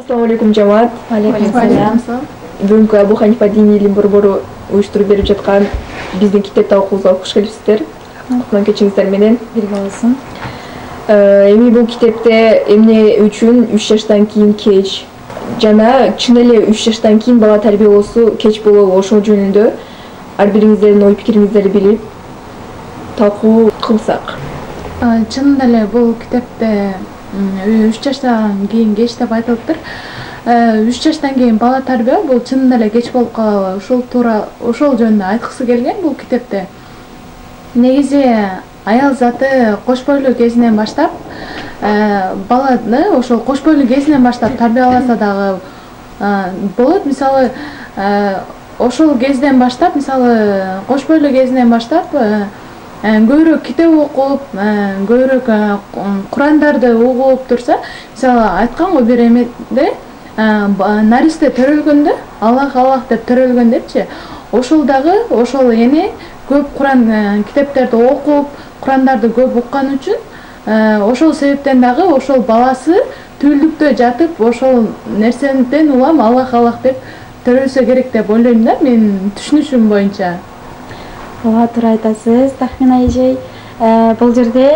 Assalamu alaikum жамаат. Алейкум салам. Бүгүнкү Абу Ханифа диний илим борбору уюштуруп берип жаткан биздин китеп табуубузга куш келипсиздер. Кутман кечиңиздер менен. Бир болсун. Эми бул китепте эмне үчүн 3 жаштан кийин кеч жана чын эле 3 жаштан кийин бала тарбиялоосу кеч болобу ошол жөнүндө ар бириңиздердин ой пикириңиздерди билип талкуу кылсак. Чын эле бул китепте 3 жаштан кийин кеч деп айтылыптыр. 3 жаштан кийин бала тарбия бул чын эле кеч болуп калабы? Ошол жөнүндө айткысы келген бул китепте. Негизи аял заты кош бойлуу кезинен баштап баланы ошол кош бойлуу кезинен баштап тарбияласа дагы болот. Мисалы ошол кезден баштап, мисалы кош бойлуу кезинен баштап көбүрөөк китеп окуп, көбүрөөк Курандарды угуп турса, мисалы айткан го бир эмеде наристе төрөлгөндө, Аллах деп төрөлгөндөрчү, ошол дагы ошол эне көп Куран китептерди окуп, Курандарды көп уккан үчүн ошол себептен дагы ошол баласы түлдүктө жатып ошол нерседен улам Аллах деп төрөлсө керек деп ойлойм да, менин түшүнүшүм боюнча. Ооба, туура айтасыз, Тахмина эжей. Бул жерде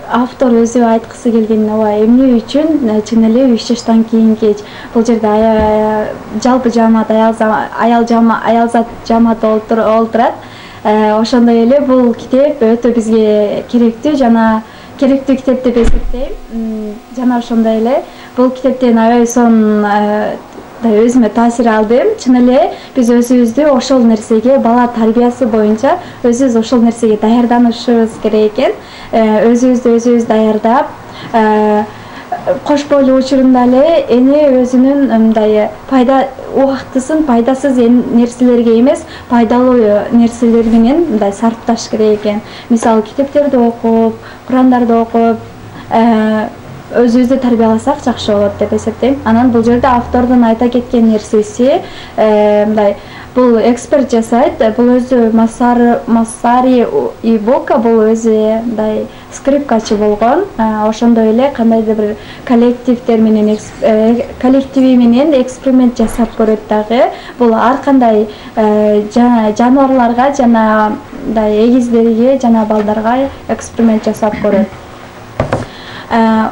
автор өзү айткысы келген ооба эмне үчүн чын эле 3 жаштан кийин кеч. Бул жерде жалпы жамаат аял зат жамааты олтурат. Ошондой эле бул китеп өтө бизге керектүү жана керектүү китеп деп эсептейм. Жана ошондой эле бул китептен аябай сонун өзүмө таасир алдым. Чын эле биз өзүбүздү ошол нерсеге, бала тарбиясы боюнча өзүбүз ошол нерсеге даярданышыбыз керек экен. Өзүбүз даярдап, кош бойлуу учурунда эле эне өзүнүн мындай убактысын пайдасыз нерселерге эмес, пайдалуу нерселер менен мындай сарпташ керек экен. Мисалы китептерди окуп, Курандарды окуп, өзүбүздү тарбияласак жакшы болот деп эсептейм. Анан бул жерде автордун айта кеткен нерсеси мындай бул эксперт жасайт. Бул өзү Массари Ибока, бул өзү мындай скрипкачы болгон. Ошондой эле кандайдыр бир коллективи менен эксперимент жасап көрөт дагы. Бул ар кандай жаныбарларга жана мындай эгиздерге жана балдарга эксперимент жасап көрөт.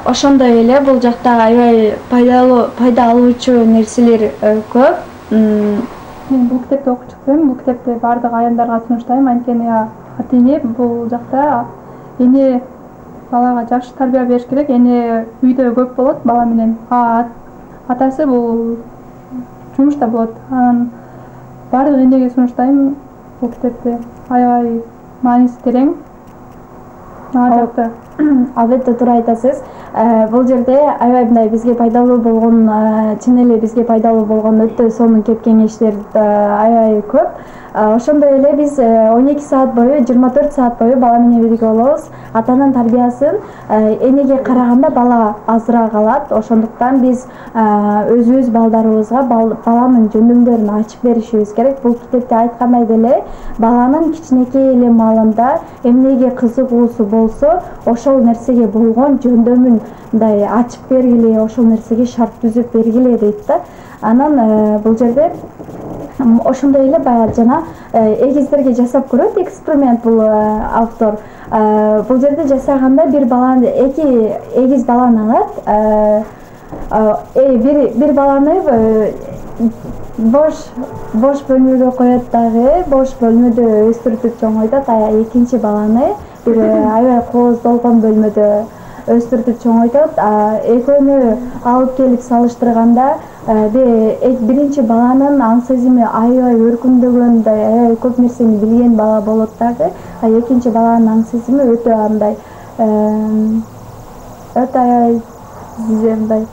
Ошондой эле бул жакта аябай пайда алуучу нерселер көп. Мен бул китепти окуп чыктым. Бул китепти бардык аяндарга сунуштайм. Анткени ата эне бул жакта эне балага жакшы тарбия бериш керек. Эне үйдө көп болот бала менен. Атасы бул жумушта болот. Анан бардык энеге сунуштайм бул китепти. Аябай мааниси терең. Албетте туура айтасыз. Бул жерде аябай мындай бизге пайдалуу болгон, чын эле бизге пайдалуу болгон өтө сонун кеп кеңештер аябай көп. Ошондой эле биз 12 саат бою, 24 саат бою бала менен бирге болобуз. Атанын тарбиясын энеге караганда бала азыраак алат. Ошондуктан биз өзүбүз балдарыбызга баланын жөндөмдөрүн ачып беришибиз керек. Бул китепте айткандай деле баланын кичинекей эле маалында эмнеге кызыгуусу болсо, ошол нерсеге болгон жөндөмүн мындай ачып бергиле, ошол нерсеге шарт түзүп бергиле дейт да. Анан бул жерде ошондой эле баягы жана эгиздерге жасап көрөт эксперимент бул автор. Бул жерде жасаганда бир баланы, эки эгиз баланы алат. Бир баланы бош бөлмөгө коет дагы, бош бөлмөдө өстүртүп чоңойтот. Экинчи баланы бир аябай кооздолгон бөлмөдө өстүртүп чоңойтот. Экөөнү алып келип салыштырганда биринчи баланын аң сезими аябай өркүндөгөн, аябай көп нерсени билген бала болот дагы. Экинчи баланын аң сезими өтө андай аябай мындай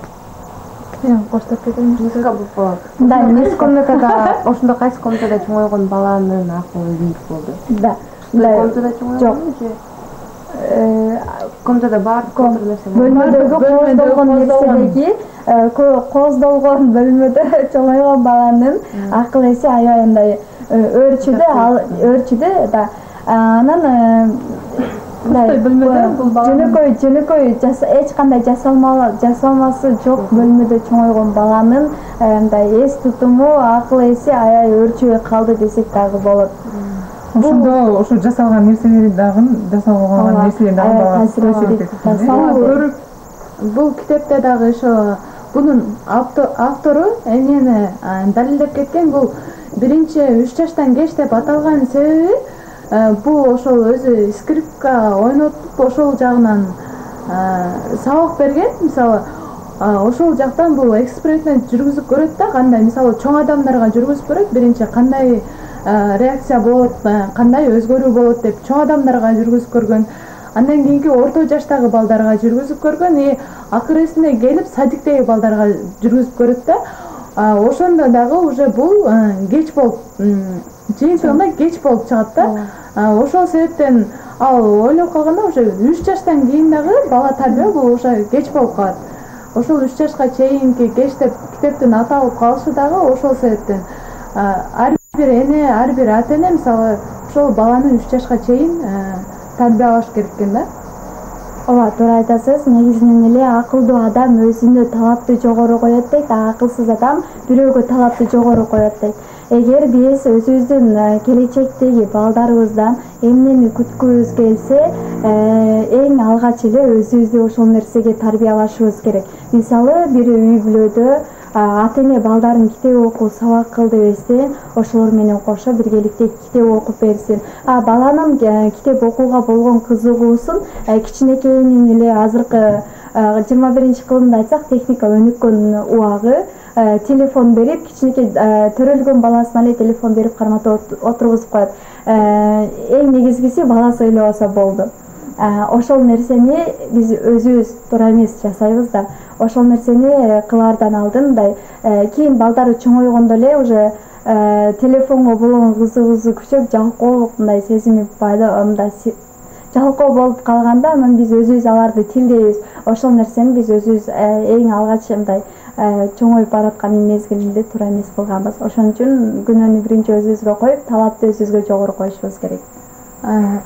коштоп кетем. Музыка болуп калат. Кайсы комнатада, ошондо кайсы комнатада чоңойгон баланын акыбы бийик болду? Да. Комнатада чоңойгон же? Комнатада бар нерсе. Бөлмөдөгү кооздолгон нерседеги кооздолгон бөлмөдө чоңойгон баланын акыл эси аябай мындай өөрчүдү да. Анан Кырсык бөлмөдө бул баланын жөнөкөй эч кандай жасалмасы жок бөлмөдө чоңойгон баланын мындай эс тутуму, акыл эси аябай өөрчүбөй калды десек дагы болот. Ошондо ошо жасалган нерселери дагы жасалган нерселер дагы таасир этет. Бул китепте дагы ошо бунун автору эмнени далилдеп кеткен, бул биринчи 3 жаштан кеч деп аталган себеби бул ошол өзү скрипка ойнотуп ошол жагынан сабак берген. Мисалы ошол жактан бул эксперимент жүргүзүп көрөт да, кандай мисалы чоң адамдарга жүргүзүп көрөт, биринчи кандай реакция болот, кандай өзгөрүү болот деп чоң адамдарга жүргүзүп көргөн. Андан кийинки орто жаштагы балдарга жүргүзүп көргөн, акырысында келип садиктеги балдарга жүргүзүп көрөт да. Ошондо дагы уже бул кеч болуп, жыйынтыгында кеч болуп чыгат да. Ошол себептен ал ойлоп калганда уже 3 жаштан кийин дагы бала тарбия бул уже кеч болуп калат. Ошол 3 жашка чейинки кеч деп китептин аталып калышы дагы ошол себептен. Ар бир эне, ар бир ата эне мисалы ошол баланы 3 жашка чейин тарбиялаш керек экен да. Ооба, туура айтасыз. Негизинен эле акылдуу адам өзүнө талапты жогору коет дейт, акылсыз адам бирөөгө талапты жогору коет дейт. Эгер биз өзүбүздүн келечектеги балдарыбыздан эмнени күткүбүз келсе, эң алгач эле өзүбүздү ошол нерсеге тарбиялашыбыз керек. Мисалы, бир үй бүлөдө ата эне балдарын китеп окуу, сабак кыл дебестен, ошолор менен кошо биргеликте китеп окуп берсин. Баланын китеп окууга болгон кызыгуусун кичинекейинен эле азыркы 21-кылымда айтсак, техника өнүккөн убагы телефон берип, кичинекей төрөлгөн баласына эле телефон берип карматып отургузуп коет. Эң негизгиси баласы ойлобосо болду. Ошол нерсени биз өзүбүз туура эмес жасайбыз да. Ошол нерсени кылаардан алдын мындай кийин балдары чоңойгондо эле уже телефонго болгон кызыгуусу күчөп, жалкоо мындай сезими мындай жалкоо болуп калганда, анан биз өзүбүз аларды тилдейбиз. Ошол нерсени биз өзүбүз эң алгач мындай чоңоюп бараткан мезгилинде туура эмес кылганбыз. Ошон үчүн күнөөнү биринчи өзүбүзгө коюп, талапты өзүбүзгө жогору коюшубуз керек.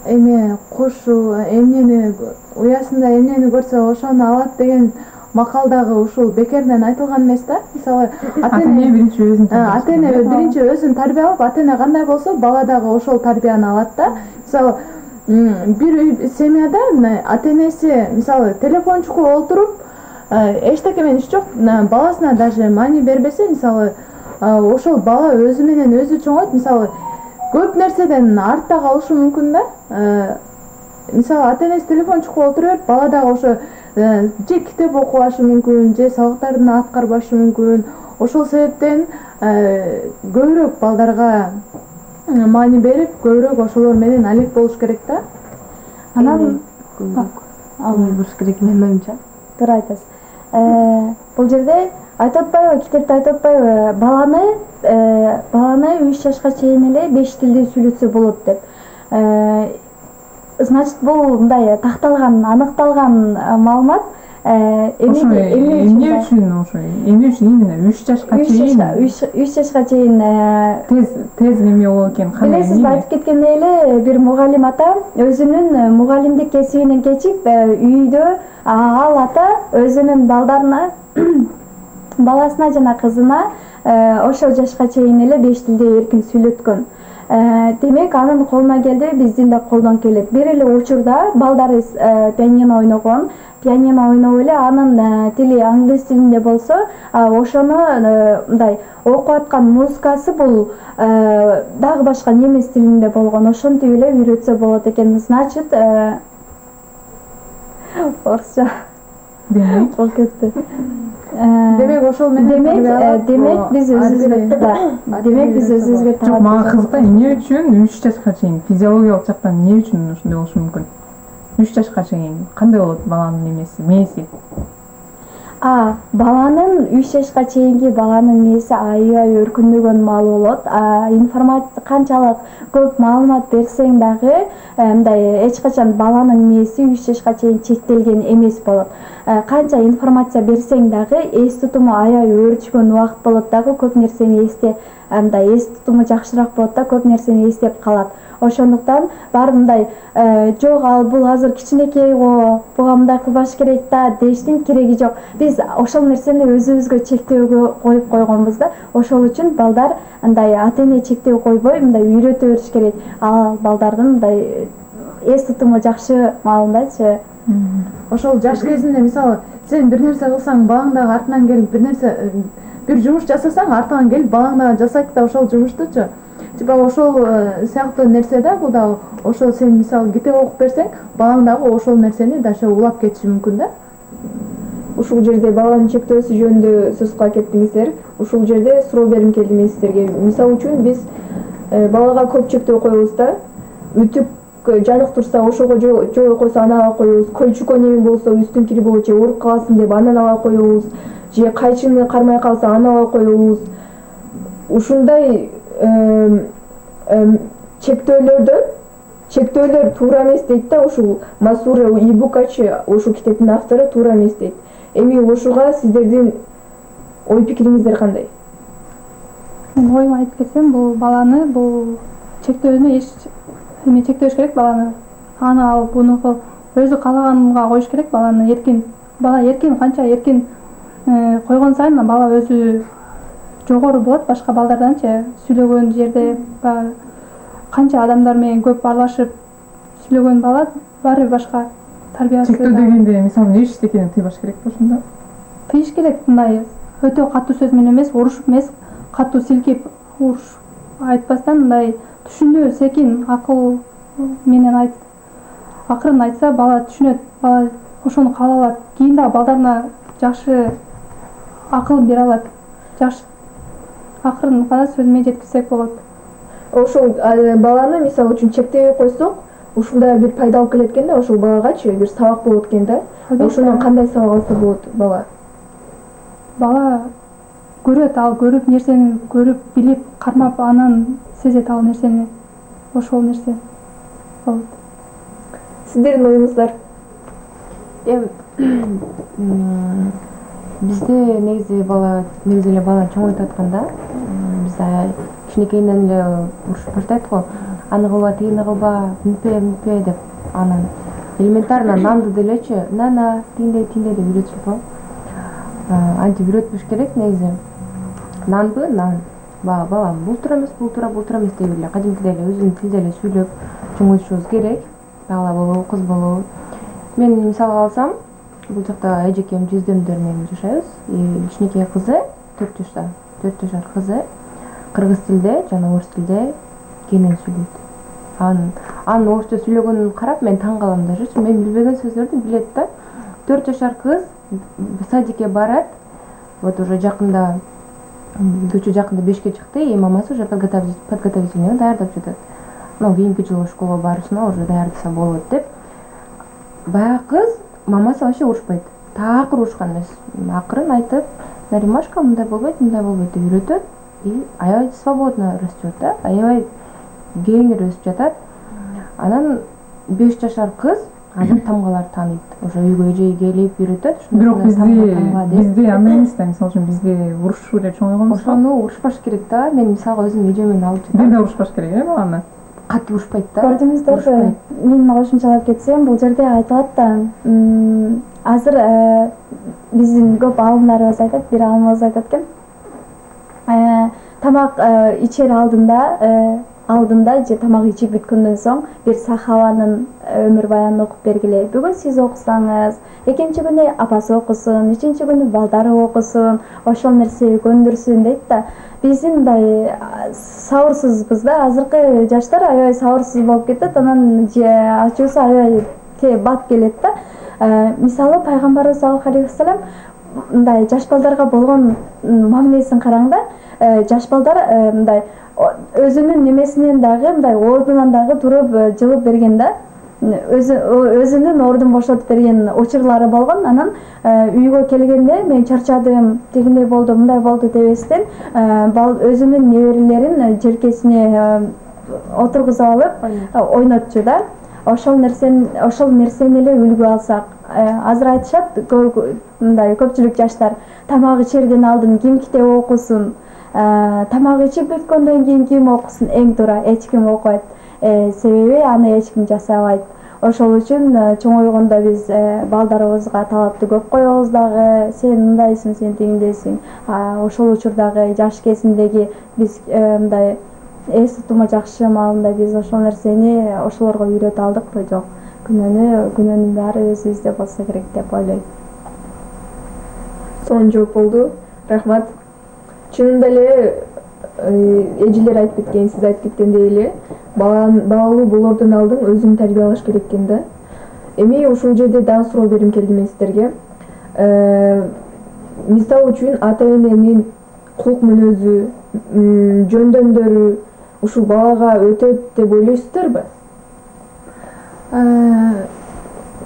Эме кушу эмнени уясында эмнени көрсө ошону алат деген макал дагы ушул бекерден айтылган эмес да. Мисалы, ата эне биринчи өзүн тарбиялап, ата эне кандай болсо, бала дагы ошол тарбияны алат да. Мисалы, бир семьяда ата энеси мисалы телефончуку олтуруп, эчтеке менен иш жок, баласына даже маани бербесе, мисалы, ошол бала өзү менен өзү чоңойт. Мисалы, көп нерседен артта калышы мүмкүн да. Мисалы, ата энеси телефончуку олтура берип, бала дагы ошо же китеп окубашы мүмкүн, же сабактарын аткарбашы мүмкүн. Ошол себептен көбүрөөк балдарга маани берип, көбүрөөк ошолор менен алек болуш керек да. Анан алыш керек менин оюмча. Туура айтасыз. Бул жерде айтып атпайбы, китепте айтып атпайбы, баланы 3 жашка чейин эле 5 тилде сүйлөтсө болот деп. Значит, бул мындай такталган, аныкталган маалымат. Эмне үчүн именно 3 жашка чейин? 3 жашка чейин тез эме болот экен. Билесиз, айтып кеткендей эле бир мугалим ата өзүнүн мугалимдик кесибинен кечип, үйдө ал ата өзүнүн балдарына, баласына жана кызына ошол жашка чейин эле 5 тилде эркин сүйлөткөн. Демек, анын колуна келди, биздин да колдон келет. Бир эле учурда балдары пианино ойногон, пианино ойноп эле анын тили англис тилинде болсо, ошону мындай окуп аткан музыкасы бул дагы башка немис тилинде болгон. Ошентип эле үйрөтсө болот экен. Значит, орусча бол кетти. Демек, ошол менен демек биз өзүбүзгө Жок, мага кызыкта, эмне үчүн 3 жашка чейин физиологиялык жактан эмне үчүн ушундай болушу мүмкүн? 3 жашка чейин кандай болот баланын мээси, мээси? Баланын 3 жашка чейинки баланын мээси аябай өркүндөгөн маал болот. Информация канчалык көп маалымат берсең дагы, мындай эч качан баланын мээси 3 жашка чейин чектелген эмес болот. Канча информация берсең дагы эс тутуму аябай өөрчүгөн убакыт болот дагы, көп нерсени эс тутуму жакшыраак болот да, көп нерсени эстеп калат. Ошондуктан бар мындай жок ал бул азыр кичинекей го буга мындай кылбаш керек да дештин кереги жок. Биз ошол нерсени өзүбүзгө чектөөгө коюп койгонбуз да. Ошол үчүн балдар андай ата эне чектөө койбой мындай үйрөтө бериш керек. Ал балдардын мындай эс тутуму жакшы маалындачы. Ошол жаш кезинде мисалы сен бир нерсе кылсаң балаң дагы артынан келип бир жумуш жасасаң артынан келип балаң дагы жасайт да ошол жумуштучу. Типа ошол сыяктуу нерсе да бул дагы ошол сен мисалы китеп окуп берсең балаң дагы ошол нерсени даша улап кетиши мүмкүн да. Ушул жерде баланын чектөөсү жөнүндө сөз кыла кеттиңиздер. Ушул жерде суроо бергим келди мен сиздерге. Мисалы үчүн биз балага көп чектөө коебуз да. Үтүп жанык турса ошого жөө койсо аны ала коебуз. Көлчүккө неме болсо үстүн кирип болот же ооруп каласың деп анан ала коебуз. Же кайчыны кармай калса аны ала коебуз. Ушундай чектөөлөр туура эмес дейт да. Ушул Масура Ибукачы ушул китептин автору туура эмес дейт. Эми ошуга сиздердин ой пикириңиздер кандай? Оюм айтып кетсем, бул баланы бул чектөөнү эме чектөөш керек баланы. Аны алып буну өзү каалаганга коюш керек баланы эркин. Бала эркин канча эркин койгон сайын бала өзү жогору болот башка балдарданчы. Сүйлөгөн жерде канча адамдар менен көп аралашып сүйлөгөн бала баары башка тарбиясы. Чектөө дегенде мисалы эмне иш экенин тыйбаш керек ошондо? Тыйыш керек мындай өтө катуу сөз менен эмес, урушуп эмес, катуу силкип уруш айтпастан мындай түшүнүү, секин, акыл менен акырын айтса бала түшүнөт, бала ошону каала алат. Кийин да балдарына жакшы акыл бере алат. Жакшы акырын гана сөз менен жеткизсек болот. Ошол баланы мисалы үчүн чектөй койсок, ушундай бир пайда алып келет экен да, ошол балагачы бир сабак болот экен да. Ошондон кандай сабак алса болот бала? Бала көрөт, ал көрүп нерсени көрүп, билип, кармап, анан сезет ал нерсени. Ошол нерсе болот. Сиздердин оюңуздар? Бизде негизи эле бала чоңойтуп атканда биз кичинекейинен эле урушуп баштайт го. Аны кылба, тигини кылба, мынпе деп анан элементарно нанды делечи, нана, тиндей деп үйрөтүшүп го. Антип үйрөтүш керек негизи. Нанбы, нан. Балам, бул туура эмес деп эле кадимкидей эле өзүнүн тилде эле сүйлөп чоңойтушубуз керек. Бала болобу, кыз болобу. Мен мисалга алсам, бул жакта эжекем жездемдер менен жашайбыз. Кичинекей кызы 4 жашар кызы кыргыз тилде жана орус тилде кенен сүйлөйт. Анын орусча сүйлөгөнүн карап мен таң калам дажычы. Мен билбеген сөздөрдү билет да. 4 жашар кыз садикке барат. Вот уже жакында көчө жакында 5ке чыкты, и мамасы уже подготовительный даярдап жатат. Кийинки жылы школага барышына уже даярдаса болот деп. Баягы кыз мамасы вообще урушпайт. Такыр урушкан эмес. Акырын айтып, Наримашка мындай болбойт деп үйрөтөт. И аябай свободно растет да, аябай кеңир өсүп жатат. Анан 5 жашар кыз азыр тамгаларды тааныйт. Уже үйгө эжеги келип үйрөтөт. Бирок бизде андай эмес да, мисалы үчүн бизде урушуп эле чоңойгонбуз. Ошону урушпаш керек да. Мен мисалга өзүм эжемден алып жатам. Бизде урушпаш керек, баланы. Катуу урушпайт да. Көрдүңүздөрбү? Мен кошумчалап кетсем, бул жерде айтылат да, азыр биздин көп алымдарыбыз айтат, бир алымыбыз айтат экен. Тамак ичер алдында же тамак ичип бүткөндөн соң бир сахабанын өмүр баянын окуп бергиле. Бүгүн сиз окусаңыз, экинчи күнү апасы окусун, үчүнчү күнү балдары окусун, ошол нерсе көндүрсүн дейт да. Биздин мындай сабырсызбыз да, азыркы жаштар аябай сабырсыз болуп кетет, анан же ачуусу аябай бат келет да. Мисалы пайгамбарыбыз саллаллаху алейхи вассалам мындай жаш балдарга болгон мамилесин караң да. Жаш балдар мындай өзүнүн немесинен дагы мындай ордунан дагы туруп жылып берген да. Өзүнүн ордун бошотуп берген учурлары болгон. Анан үйгө келгенде мен чарчадым, тигиндей болду, мындай болду дебестен өзүнүн неберелерин желкесине отургузуп алып ойнотчу да. Ошол нерсени эле үлгү алсак, азыр айтышат мындай көпчүлүк жаштар тамак ичерден алдын ким китеп окусун, тамак ичип бүткөндөн кийин ким окусун, эң туура эч ким окубайт. себеби аны эч ким жасабайт. Ошол үчүн чоңойгондо биз балдарыбызга талапты көп коебуз дагы. Сен мындайсың, сен тигиндейсиң. Ошол учурдагы жаш кезиндеги биз мындай эс тутума жакшы маалында биз ошол нерсени ошолорго үйрөтө алдыкпы? Жок. Күнөөнүн баары өзүбүздө болсо керек деп ойлойм. Сонун жооп болду. Рахмат. Чынында эле эжелер айтып кеткен, сиз айтып кеткендей эле балалуу болордун алдын өзүң тарбиялаш керек экен да. Эми ушул жерде дагы суроо берим келди мен сиздерге. Мисалы үчүн ата-эненин кулк мүнөзү, жөндөмдөрү ушул балага өтөт деп ойлойсуздарбы?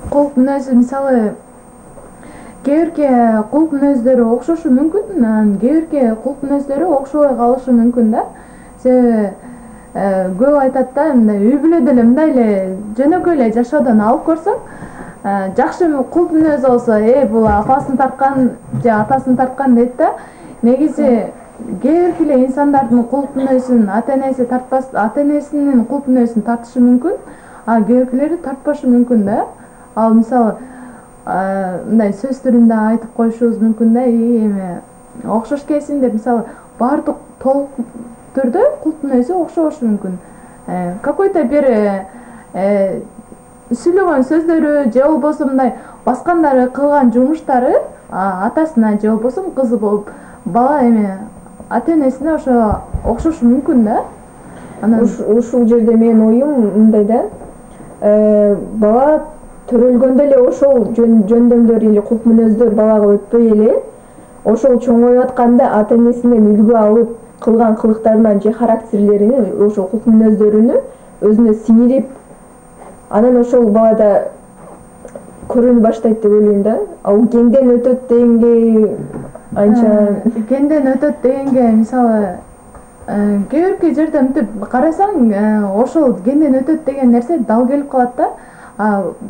Кулк мүнөзү мисалы кээ бирки кулк мүнөздөрү окшошу мүмкүн, кээ бирки кулк мүнөздөрү окшобой калышы мүмкүн да. Себеби көп айтат да, мындай үй бүлөдө эле мындай эле жөнөкөй эле жашоодон алып көрсөң, жакшы кулк мүнөз болсо, бул апасын тарткан же атасын тарткан дейт да. Негизи кээ бирки эле инсандардын кулк мүнөзүн ата-энеси тартпас, ата-энесинин кулк мүнөзүн тартышы мүмкүн, кээ биркилери тартпашы мүмкүн да. Ал мисалы мындай сөз түрүндө айтып коюшубуз мүмкүн да, эми окшош келсин деп, мисалы баардык толук түрдө кулк мүнөзү окшобошу мүмкүн. Какой-то бир сүйлөгөн сөздөрү же болбосо мындай баскандары кылган жумуштары атасына же болбосо кызы болуп бала эми ата-энесине ошо окшошу мүмкүн да. Ушул жерде менин оюм мындай да. Бала төрөлгөндө эле ошол жөндөмдөр или кулк мүнөздөр балага өтпөй эле, ошол чоңоюп атканда ата-энесинен үлгү алып кылган кылыктарынан же характерлерини, ошол кулк мүнөздөрүнү өзүнө сиңирип, анан ошол балада көрүнө баштайт деп ойлойм да. Ал генден өтөт дегенге анча генден өтөт дегенге мисалы кээ бирки жерде мынтип карасаң, ошол генден өтөт деген нерсе дал келип калат да.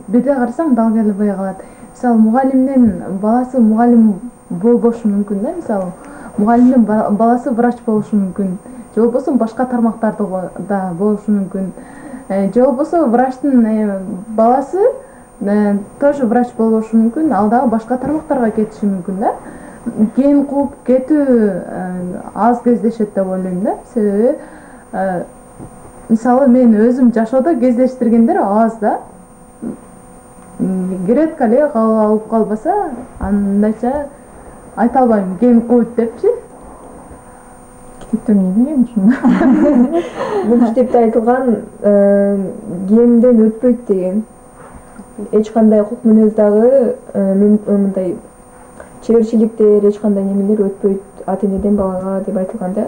Бирде карасаң дал келбей калат. Мисалы мугалимдин баласы мугалим болбошу мүмкүн да. Мисалы мугалимдин баласы врач болушу мүмкүн. Же болбосо башка тармактарда да болушу мүмкүн. Же болбосо врачтын баласы тоже врач болушу мүмкүн, ал дагы башка тармактарга кетиши мүмкүн да. Ген кууп кетүү аз кездешет деп ойлойм да. Себеби мисалы мен өзүм жашоодо кездештиргендер аз да. Редко эле алып калбаса, андайча айта албайм ген кууйт депчи. Китепте эмне деген ушунда? Бул китепте айтылган генден өтпөйт деген. Эч кандай кулк мүнөз дагы мындай чеберчиликтер, эч кандай немелер өтпөйт ата-энеден балага деп айтылган да.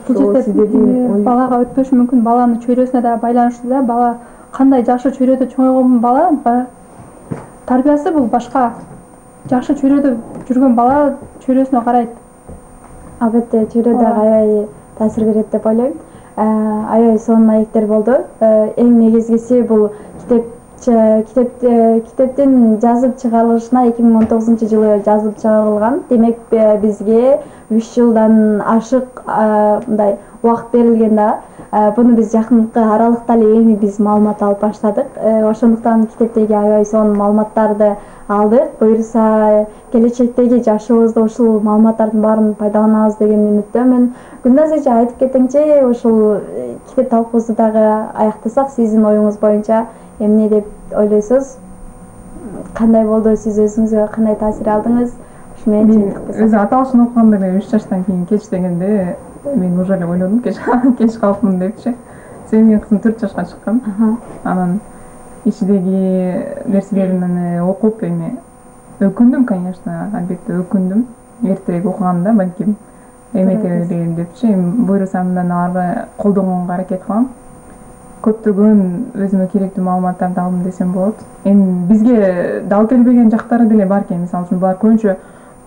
Бул жерде балага өтпөшү мүмкүн, баланын чөйрөсүнө да байланыштуу да. Бала кандай жакшы чөйрөдө чоңойгон бала тарбиясы бул башка. Жакшы чөйрөдө жүргөн бала чөйрөсүнө карайт. Албетте чөйрөдө аябай таасир берет деп ойлойм. Аябай сонун маектер болду. Эң негизгиси бул китептин жазып чыгарылышына 2019-жылы жазып чыгарылган. Демек бизге 3 жылдан ашык мындай убакыт берилген да. Буну биз жакынкы аралыкта эле эми биз маалымат алып баштадык. Ошондуктан китептеги аябай сонун маалыматтарды алдык. Буюрса келечектеги жашообузда ушул маалыматтардын баарын пайдаланабыз деген үмүттөмүн. Гүлназ эже айтып кетиңчи, ушул китеп талкуубузду дагы аяктасак, сиздин оюңуз боюнча эмне деп ойлойсуз? Кандай болду? Сиз өзүңүзгө кандай таасир алдыңыз? Ушу менен өзү аталышын окуганда эле 3 жаштан кийин кеч дегенде мен уже эле ойлодум, кеч калыпмын депчи. Себеби менин кызым 4 жашка чыккан. Анан ичидеги нерселерин окуп эми өкүндүм, конечно, албетте өкүндүм. Эртерээк окуганда балким эмете деген депчи. Буюрса андан ары колдонгонго аракет кылам. Көптөгөн өзүмө керектүү маалыматтарды алдым десем болот. Эми бизге дал келбеген жактары деле бар экен. Мисалы үчүн булар көбүнчө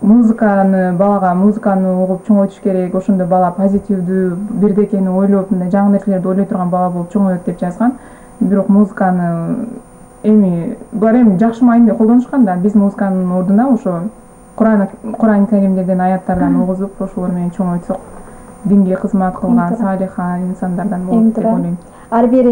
балага музыканы угуп чоңойтуш керек, ошондо бала позитивдүү, бирдекени ойлоп, мындай жаңы нерселерди ойлой турган бала болуп чоңоет деп жазган. Бирок музыканы эми булар эми жакшы маанилүү колдонушкан да. Биз музыканын ордуна ошо Кур'ан Каримдерден аяттардан угузуп, ошолор менен чоңойтсок, динге кызмат кылган салиха инсандардан болот деп ойлойм. ар бир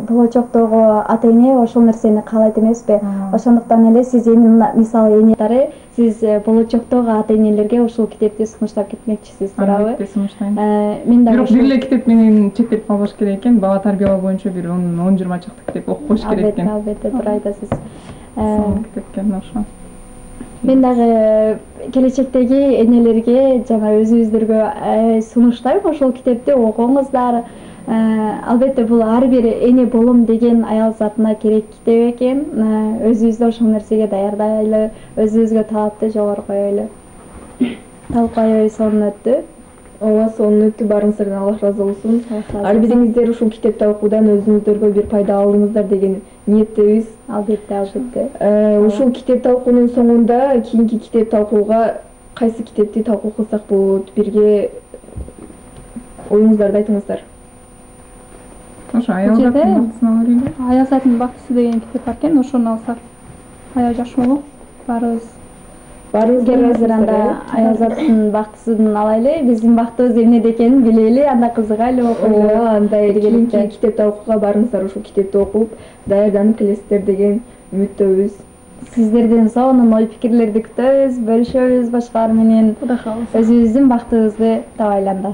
болочоктогу ата эне ошол нерсени каалайт эмеспи. Ошондуктан эле сиз мисалы энелери сиз болочоктогу ата энелерге ушул китепти сунуштап кетмекчисиз, туурабы? Албетте сунуштайм. Мен дагы Бирок бир эле китеп менен чектелип калбаш керек экен. Бала тарбиялоо боюнча бир 10-20 чакты китеп окуп коюш керек экен. Албетте, туура айтасыз. Китепкен ошо. Мен дагы келечектеги энелерге жана өзүбүздөргө сунуштайм ошол китепти окуңуздар. Албетте бул ар бир эне болом деген аял затына керек китеп экен. Өзүбүздү ошол нерсеге даярдайлы, өзүбүзгө талапты жогору коелу. Талкай ой сонун өттү. Ооба, сонун өттү. Баарыңыздардан Аллах ыраазы болсун. Ар бириңиздер ушул китепти окуудан өзүңүздөргө бир пайда алдыңыздар деген ниеттебиз. Албетте. Ушул китеп талкуунун соңунда кийинки китеп талкууга кайсы китепти талкуу кылсак болот? Бирге оюңуздарды айтыңыздар. Ошо аял заттын бактысын ала берели. Аял заттын бактысы деген китеп бар экен, ошону алсак аябай жакшы болот. Баарыбызга азыр анда аял заттын бактысын алайлы, биздин бактыбыз эмнеде экенин билели, анда кызыгайлы окуйлу. Анда кийинки китеп талкууга барыңыздар, ушул китепти окуп, даярданып келесиздер деген үмүттөбүз. Сиздерден сонун ой пикирлерди күтөбүз, бөлүшөбүз башкалар менен. Өзүбүздүн бактыбызды табайлы анда.